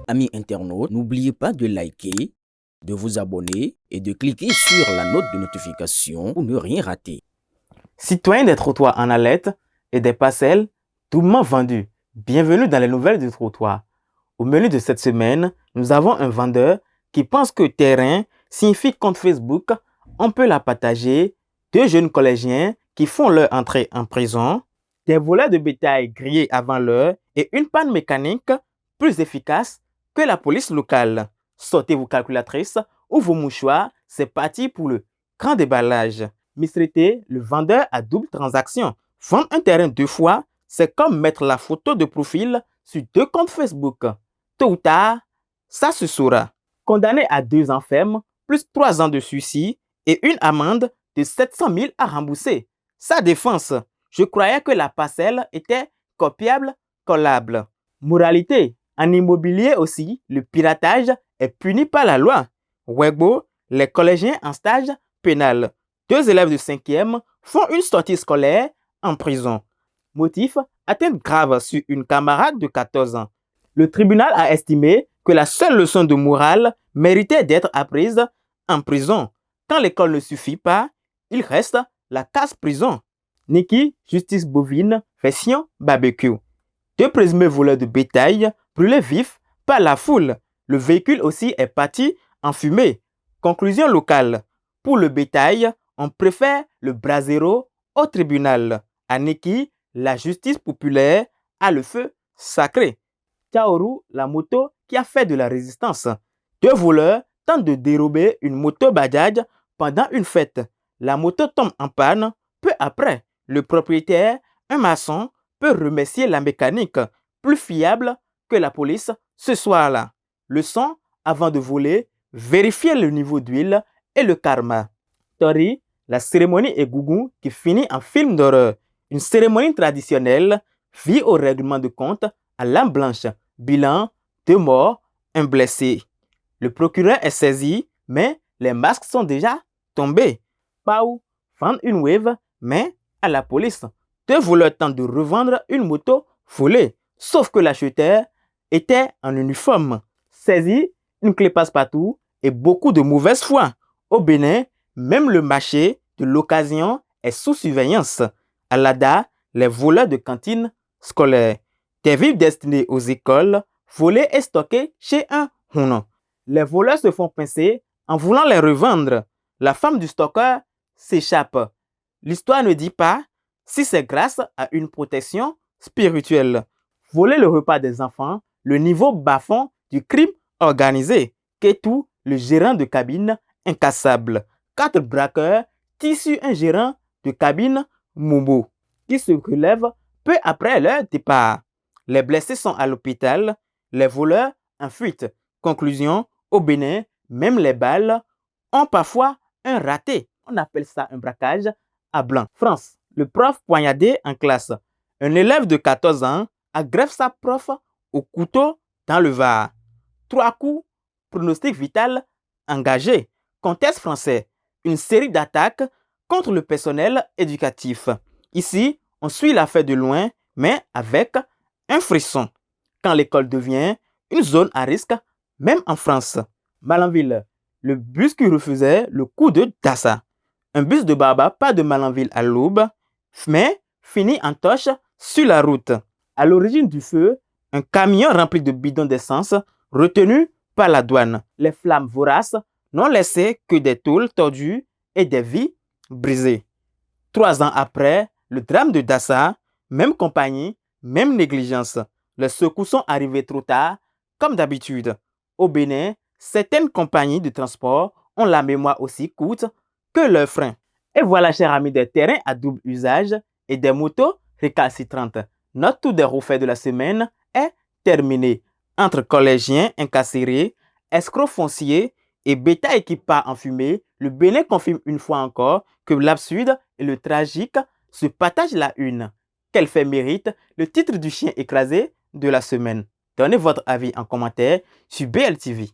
Amis internautes, n'oubliez pas de liker, de vous abonner et de cliquer sur la note de notification pour ne rien rater. Citoyens des trottoirs en alerte et des parcelles doublement vendues. Bienvenue dans les nouvelles du trottoir. Au menu de cette semaine, nous avons un vendeur qui pense que terrain signifie compte Facebook, on peut la partager, deux jeunes collégiens qui font leur entrée en prison, des voleurs de bétail grillés avant l'heure et une panne mécanique plus efficace que la police locale. Sortez vos calculatrices ou vos mouchoirs, c'est parti pour le grand déballage. Misreté, le vendeur à double transaction. Vendre un terrain deux fois, c'est comme mettre la photo de profil sur deux comptes Facebook. Tôt ou tard, ça se saura. Condamné à 2 ans ferme, plus 3 ans de sursis et une amende de 700 000 à rembourser. Sa défense, je croyais que la parcelle était copiable, collable. Moralité, en immobilier aussi, le piratage est puni par la loi. Wegbo, les collégiens en stage pénal. 2 élèves de 5e font une sortie scolaire en prison. Motif, atteinte grave sur une camarade de 14 ans. Le tribunal a estimé que la seule leçon de morale méritait d'être apprise en prison. Quand l'école ne suffit pas, il reste la casse-prison. Niki, justice bovine, version barbecue. 2 présumés voleurs de bétail brûlés vifs par la foule. Le véhicule aussi est parti en fumée. Conclusion locale. Pour le bétail, on préfère le brasero au tribunal. À Niki, la justice populaire a le feu sacré. Kaoru, la moto qui a fait de la résistance. 2 voleurs tentent de dérober une moto Bajaj pendant une fête. La moto tombe en panne peu après. Le propriétaire, un maçon, peut remercier la mécanique, plus fiable que la police ce soir-là. Leçon, avant de voler, vérifiez le niveau d'huile et le karma. Tori, la cérémonie Egungun qui finit en film d'horreur. Une cérémonie traditionnelle vit au règlement de compte à l'âme blanche. Bilan, 2 morts, un blessé. Le procureur est saisi, mais les masques sont déjà tombés. Pau vend une wave, mais à la police. 2 voleurs tentent de revendre une moto volée, sauf que l'acheteur était en uniforme. Saisi, une clé passe-partout et beaucoup de mauvaise foi. Au Bénin, même le marché de l'occasion est sous surveillance. À l'ADA, les voleurs de cantines scolaires. Des vivres destinés aux écoles, volés et stockés chez un Hunon. Les voleurs se font pincer en voulant les revendre. La femme du stockeur s'échappe. L'histoire ne dit pas si c'est grâce à une protection spirituelle. Voler le repas des enfants, le niveau bas-fond du crime organisé. Ketou, le gérant de cabine incassable. 4 braqueurs tirent sur un gérant de cabine Mobo qui se relève peu après leur départ. Les blessés sont à l'hôpital, les voleurs en fuite. Conclusion, au Bénin, même les balles ont parfois un raté. On appelle ça un braquage à blanc. France, le prof poignardé en classe. Un élève de 14 ans agresse sa prof au couteau dans le Var. 3 coups, pronostic vital engagé. Contexte français, une série d'attaques contre le personnel éducatif. Ici, on suit l'affaire de loin, mais avec un frisson. Quand l'école devient une zone à risque, même en France. Malanville, le bus qui refusait le coup de Dassa. Un bus de Baba, pas de Malanville à l'aube, mais finit en toche sur la route. À l'origine du feu, un camion rempli de bidons d'essence retenu par la douane. Les flammes voraces n'ont laissé que des tôles tordues et des vies brisées. 3 ans après, le drame de Dassa, même compagnie, même négligence. Les secours sont arrivés trop tard, comme d'habitude. Au Bénin, certaines compagnies de transport ont la mémoire aussi courte que leurs freins. Et voilà, chers amis, des terrains à double usage et des motos récalcitrantes. Notre tour des refaits de la semaine est terminé. Entre collégiens incarcérés, escrocs fonciers et bétail qui part en fumée, le Bénin confirme une fois encore que l'absurde et le tragique se partagent la une. Quel fait mérite le titre du chien écrasé de la semaine? Donnez votre avis en commentaire sur BLTV.